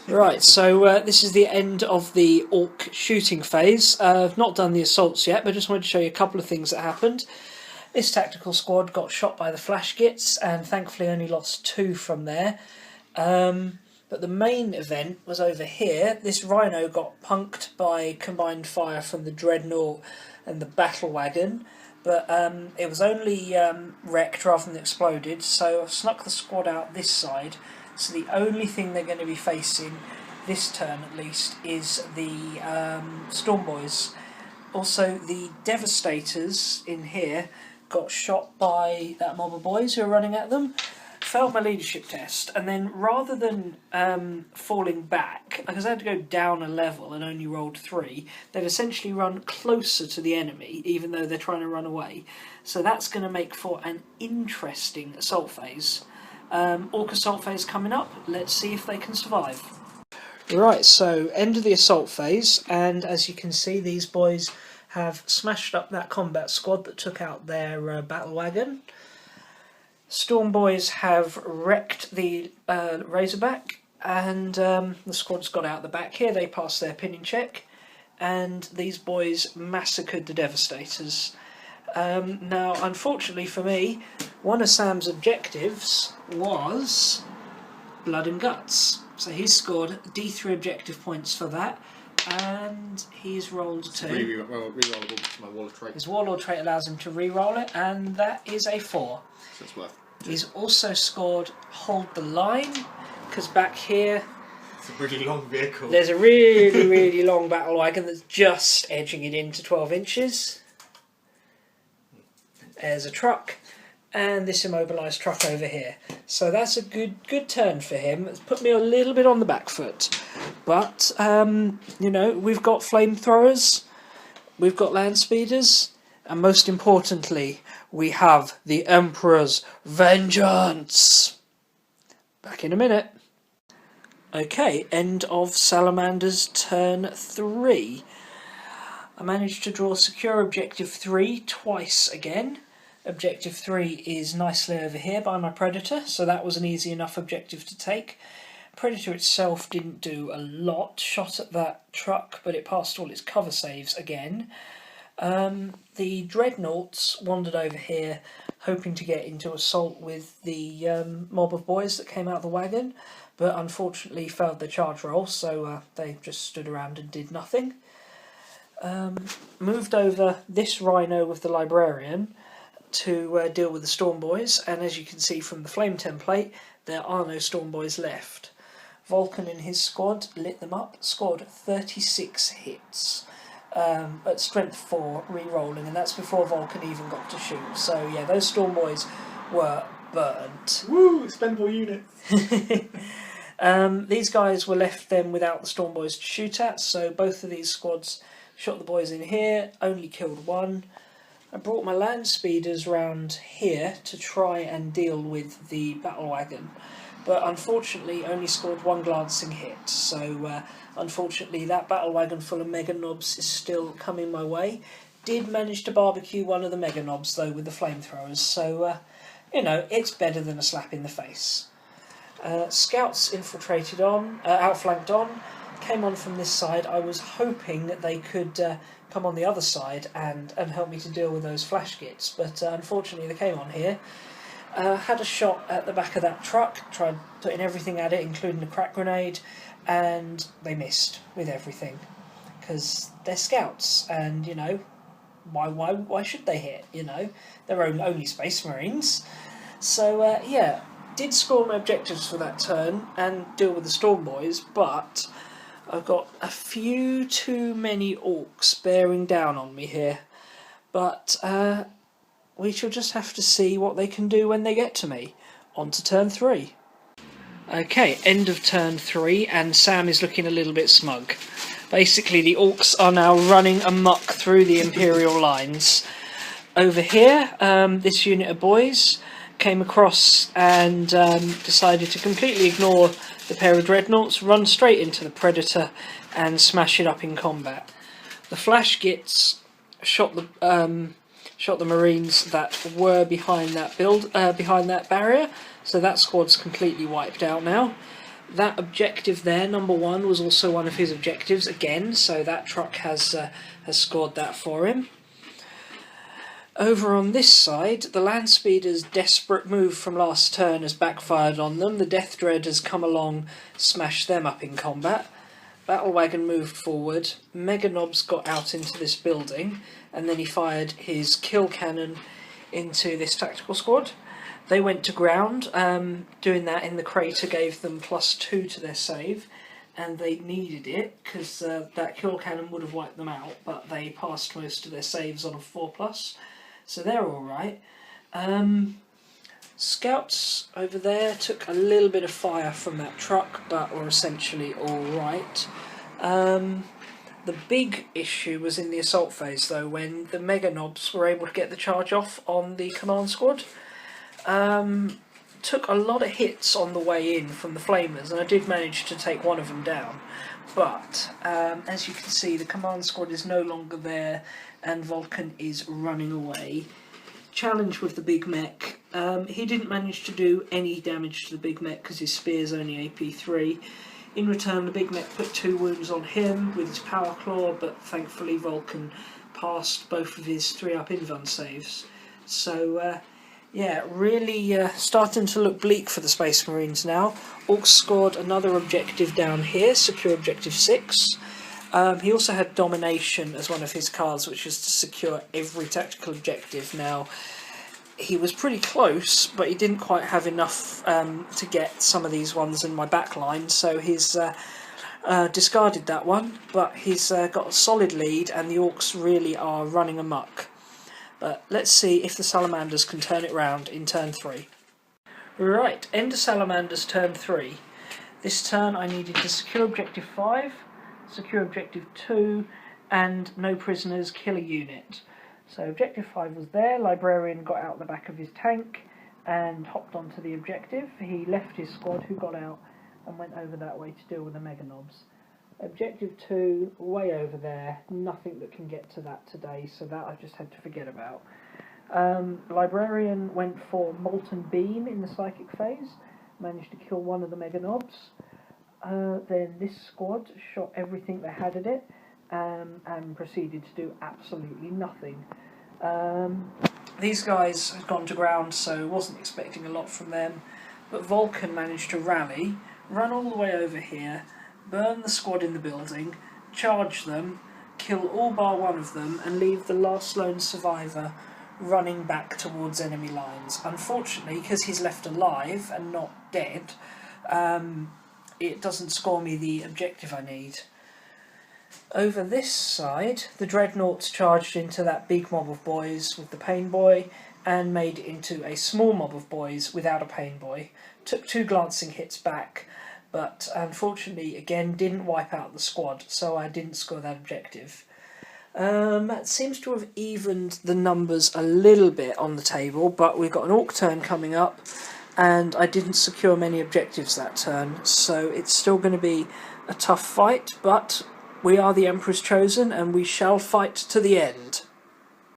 Right, so this is the end of the Orc shooting phase. I've not done the assaults yet, but just wanted to show you a couple of things that happened. This tactical squad got shot by the flash gits, and thankfully only lost 2 from there. But the main event was over here. This Rhino got punked by combined fire from the Dreadnought and the Battle Wagon, but it was only wrecked rather than exploded, so I've snuck the squad out this side. So the only thing they're going to be facing, this turn at least, is the Storm Boys. Also, the Devastators in here got shot by that mob of boys who are running at them. Failed my leadership test, and then rather than falling back, because I had to go down a level and only rolled 3, they've essentially run closer to the enemy, even though they're trying to run away. So that's going to make for an interesting assault phase. Orc assault phase coming up. Let's see if they can survive. Right, so end of the assault phase, and as you can see, these boys have smashed up that combat squad that took out their battle wagon. Storm Boys have wrecked the Razorback, and the squad's got out the back here. They passed their pinning check, and these boys massacred the Devastators. Now, unfortunately for me, one of Sam's objectives was Blood and Guts. So he's scored D3 objective points for that, and he's rolled 2. Rerollable to my Warlord trait. His Warlord trait allows him to re-roll it, and that is a 4. So it's worth. He's also scored Hold the Line, because back here it's a really long vehicle. There's a really, really long battle wagon that's just edging it into 12 inches. There's a truck, and this immobilised truck over here. So that's a good turn for him. It's put me a little bit on the back foot. But, you know, we've got flamethrowers, we've got land speeders, and most importantly, we have the Emperor's Vengeance. Back in a minute. Okay, end of Salamander's turn 3. I managed to draw secure objective 3 twice again. Objective 3 is nicely over here by my Predator, so that was an easy enough objective to take. Predator itself didn't do a lot, shot at that truck, but it passed all its cover saves again. The Dreadnoughts wandered over here, hoping to get into assault with the mob of boys that came out of the wagon, but unfortunately failed their charge roll, so they just stood around and did nothing. Moved over this Rhino with the Librarian to deal with the Storm Boys, and as you can see from the flame template, there are no Storm Boys left. Vulcan and his squad lit them up, scored 36 hits. At strength 4, re-rolling, and that's before Vulcan even got to shoot. So yeah, those Storm Boys were burnt. Woo! Expendable units! These guys were left then without the Storm Boys to shoot at, so both of these squads shot the boys in here, only killed 1. I brought my land speeders round here to try and deal with the battle wagon, but unfortunately only scored 1 glancing hit, so unfortunately that battle wagon full of mega knobs is still coming my way. Did manage to barbecue one of the mega knobs though with the flamethrowers, so you know, it's better than a slap in the face. Scouts infiltrated on, outflanked on, came on from this side. I was hoping that they could come on the other side and help me to deal with those flash gits, but unfortunately they came on here. Had a shot at the back of that truck, tried putting everything at it, including a crack grenade, and they missed with everything, because they're scouts, and you know, why should they hit? You know, they're only Space Marines. So yeah, did score my objectives for that turn and deal with the Storm Boys, but I've got a few too many orcs bearing down on me here. But we shall just have to see what they can do when they get to me. On to turn 3. Okay, end of turn 3, and Sam is looking a little bit smug. Basically, the orcs are now running amok through the Imperial lines. Over here, this unit of boys came across and decided to completely ignore the pair of dreadnoughts, run straight into the Predator and smash it up in combat. The flash gits shot the Marines that were behind that barrier, so that squad's completely wiped out now. That objective there, number 1, was also one of his objectives again, so that truck has scored that for him. Over on this side, the land speeder's desperate move from last turn has backfired on them. The Death Dread has come along, smashed them up in combat. Battle Wagon moved forward. Mega Knobs got out into this building, and then he fired his kill cannon into this tactical squad. They went to ground. Doing that in the crater gave them +2 to their save, and they needed it because that kill cannon would have wiped them out, but they passed most of their saves on a 4+, so they're alright. Scouts over there took a little bit of fire from that truck, but were essentially alright. The big issue was in the assault phase though, when the Mega Knobs were able to get the charge off on the command squad. Took a lot of hits on the way in from the Flamers, and I did manage to take one of them down. But, as you can see, the command squad is no longer there, and Vulcan is running away. Challenge with the big mech. He didn't manage to do any damage to the big mech because his spear's only AP3. In return, the big mech put 2 wounds on him with his power claw, but thankfully Vulcan passed both of his 3-up invuln saves. So, yeah, really starting to look bleak for the Space Marines now. Orkz scored another objective down here, secure objective 6. He also had domination as one of his cards, which is to secure every tactical objective. Now, he was pretty close, but he didn't quite have enough to get some of these ones in my back line, so he's discarded that one, but he's got a solid lead, and the Orks really are running amok. But let's see if the Salamanders can turn it round in turn 3. Right, end of Salamanders turn 3. This turn I needed to secure objective 5, secure objective 2, and no prisoners, kill a unit. So objective 5 was there. Librarian got out the back of his tank and hopped onto the objective. He left his squad, who got out, and went over that way to deal with the Mega Knobs. Objective 2, way over there, nothing that can get to that today, so that I just had to forget about. Librarian went for Molten Beam in the Psychic phase, managed to kill one of the Mega Knobs. Then this squad shot everything they had at it, and proceeded to do absolutely nothing. These guys had gone to ground, so wasn't expecting a lot from them, but Vulcan managed to rally, run all the way over here, burn the squad in the building, charge them, kill all bar one of them, and leave the last lone survivor running back towards enemy lines. Unfortunately, because he's left alive and not dead, it doesn't score me the objective I need. Over this side, the Dreadnoughts charged into that big mob of boys with the Pain Boy, and made it into a small mob of boys without a Pain Boy. Took 2 glancing hits back, but unfortunately again didn't wipe out the squad, so I didn't score that objective. That seems to have evened the numbers a little bit on the table, but we've got an Ork turn coming up, and I didn't secure many objectives that turn, so it's still going to be a tough fight, but we are the Emperor's Chosen, and we shall fight to the end.